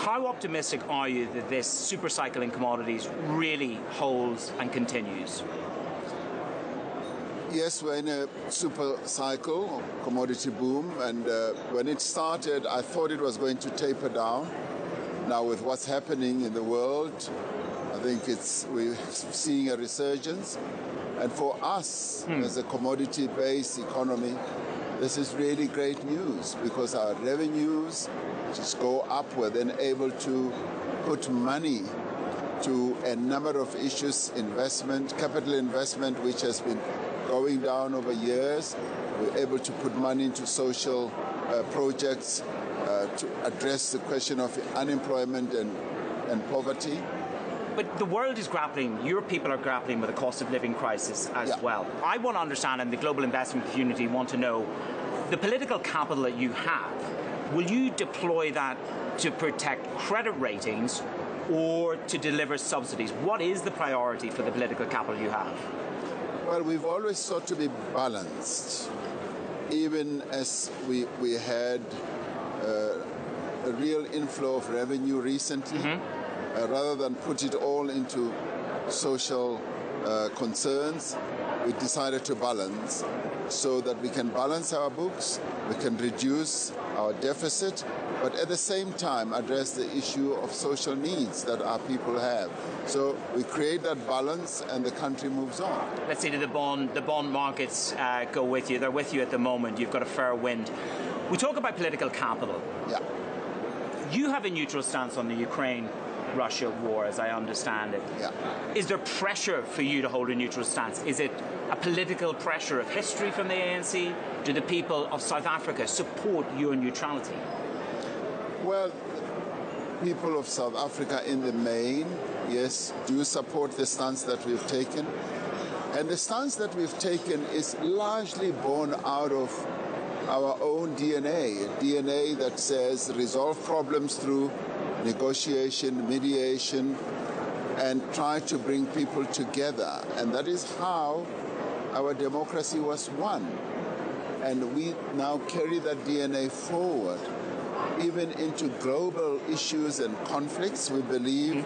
How optimistic are you that this super cycle in commodities really holds and continues? Yes, we're in a super cycle, commodity boom, and when it started, I thought it was going to taper down. Now, with what's happening in the world, I think we're seeing a resurgence. And for us, as a commodity-based economy, this is really great news because our revenues just go up. We're then able to put money to a number of issues, investment, capital investment, which has been going down over years. We're able to put money into social projects to address the question of unemployment and poverty. But the world is grappling, your people are grappling with a cost of living crisis as well. I want to understand, and the global investment community want to know, the political capital that you have, will you deploy that to protect credit ratings or to deliver subsidies? What is the priority for the political capital you have? Well, we've always sought to be balanced, even as we had a real inflow of revenue recently. Rather than put it all into social concerns, we decided to balance so that we can balance our books, we can reduce our deficit, but at the same time address the issue of social needs that our people have. So we create that balance and the country moves on. Let's say that the bond markets go with you. They're with you at the moment. You've got a fair wind. We talk about political capital. Yeah. You have a neutral stance on the Ukraine-Russia war, as I understand it. Yeah. Is there pressure for you to hold a neutral stance? Is it a political pressure of history from the ANC? Do the people of South Africa support your neutrality? Well, people of South Africa in the main, yes, do support the stance that we've taken. And the stance that we've taken is largely born out of our own DNA, a DNA that says resolve problems through negotiation, mediation, and try to bring people together. And that is how our democracy was won. And we now carry that DNA forward, even into global issues and conflicts. We believe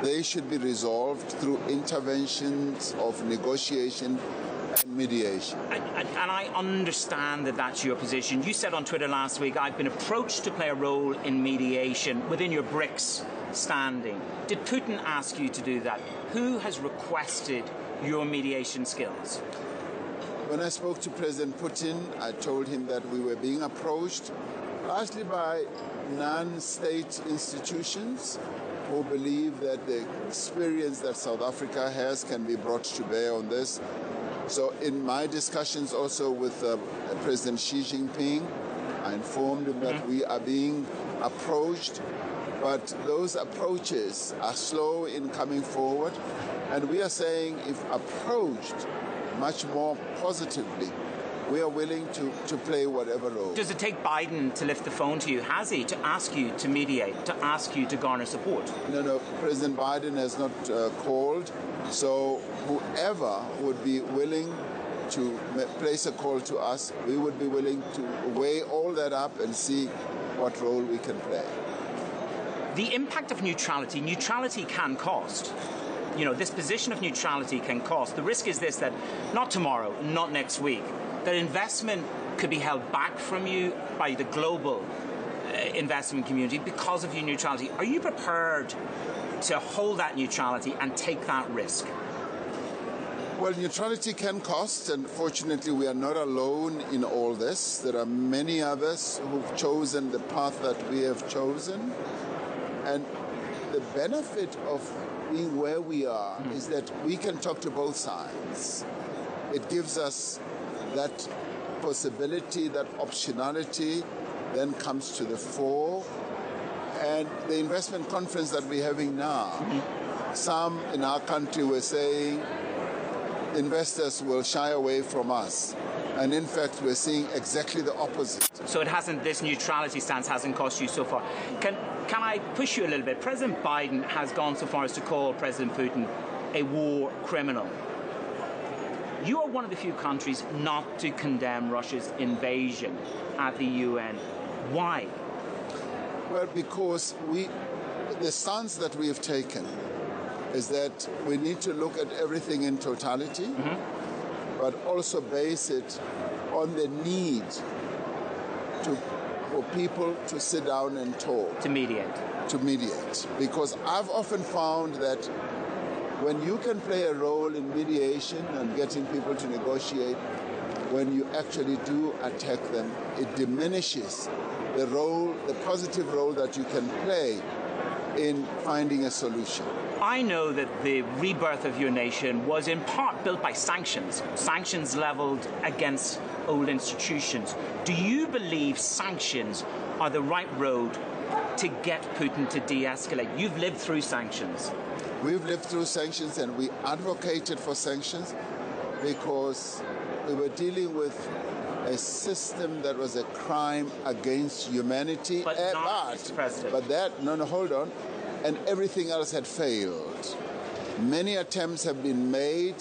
they should be resolved through interventions of negotiation and mediation. And I understand that that's your position. You said on Twitter last week, I've been approached to play a role in mediation within your BRICS standing. Did Putin ask you to do that? Who has requested your mediation skills? When I spoke to President Putin, I told him that we were being approached largely by non-state institutions who believe that the experience that South Africa has can be brought to bear on this. So in my discussions also with President Xi Jinping, I informed him that we are being approached, but those approaches are slow in coming forward. And we are saying if approached much more positively, we are willing to play whatever role. Does it take Biden to lift the phone to you? Has he to ask you to mediate, to ask you to garner support? No, President Biden has not called. So whoever would be willing to place a call to us, we would be willing to weigh all that up and see what role we can play. The impact of neutrality can cost. You know, this position of neutrality can cost. The risk is this, that not tomorrow, not next week, that investment could be held back from you by the global investment community because of your neutrality. Are you prepared to hold that neutrality and take that risk? Well, neutrality can cost, and fortunately we are not alone in all this. There are many others who've chosen the path that we have chosen. And the benefit of being where we are is that we can talk to both sides. It gives us that possibility, that optionality then comes to the fore. And the investment conference that we're having now, some in our country were saying investors will shy away from us. And in fact, we're seeing exactly the opposite. So it hasn't, this neutrality stance hasn't cost you so far. Can I push you a little bit? President Biden has gone so far as to call President Putin a war criminal. You are one of the few countries not to condemn Russia's invasion at the UN. Why? Well, because the stance that we have taken is that we need to look at everything in totality, but also base it on the need for people to sit down and talk. To mediate. To mediate. Because I've often found that when you can play a role in mediation and getting people to negotiate, when you actually do attack them, it diminishes the positive role that you can play in finding a solution. I know that the rebirth of your nation was in part built by sanctions leveled against old institutions. Do you believe sanctions are the right road to get Putin to de-escalate? You've lived through sanctions. We've lived through sanctions, and we advocated for sanctions because we were dealing with a system that was a crime against humanity. But not, Mr. President. But that, no, hold on. And everything else had failed. Many attempts have been made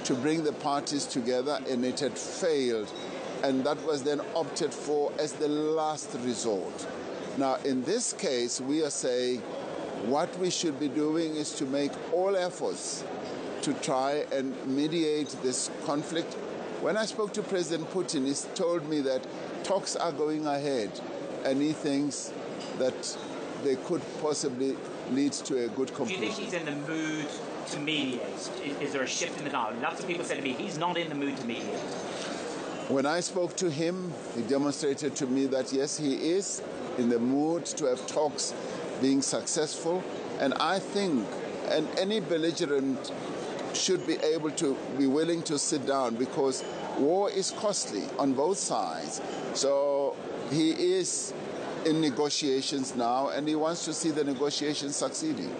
to bring the parties together, and it had failed. And that was then opted for as the last resort. Now, in this case, we are saying what we should be doing is to make all efforts to try and mediate this conflict. When I spoke to President Putin, he told me that talks are going ahead, and he thinks that they could possibly lead to a good conclusion. Do you think he's in the mood to mediate? Is there a shift in the dialogue? Lots of people say to me, he's not in the mood to mediate. When I spoke to him, he demonstrated to me that yes, he is in the mood to have talks being successful. And I think any belligerent should be able to be willing to sit down, because war is costly on both sides. So he is in negotiations now, and he wants to see the negotiations succeeding.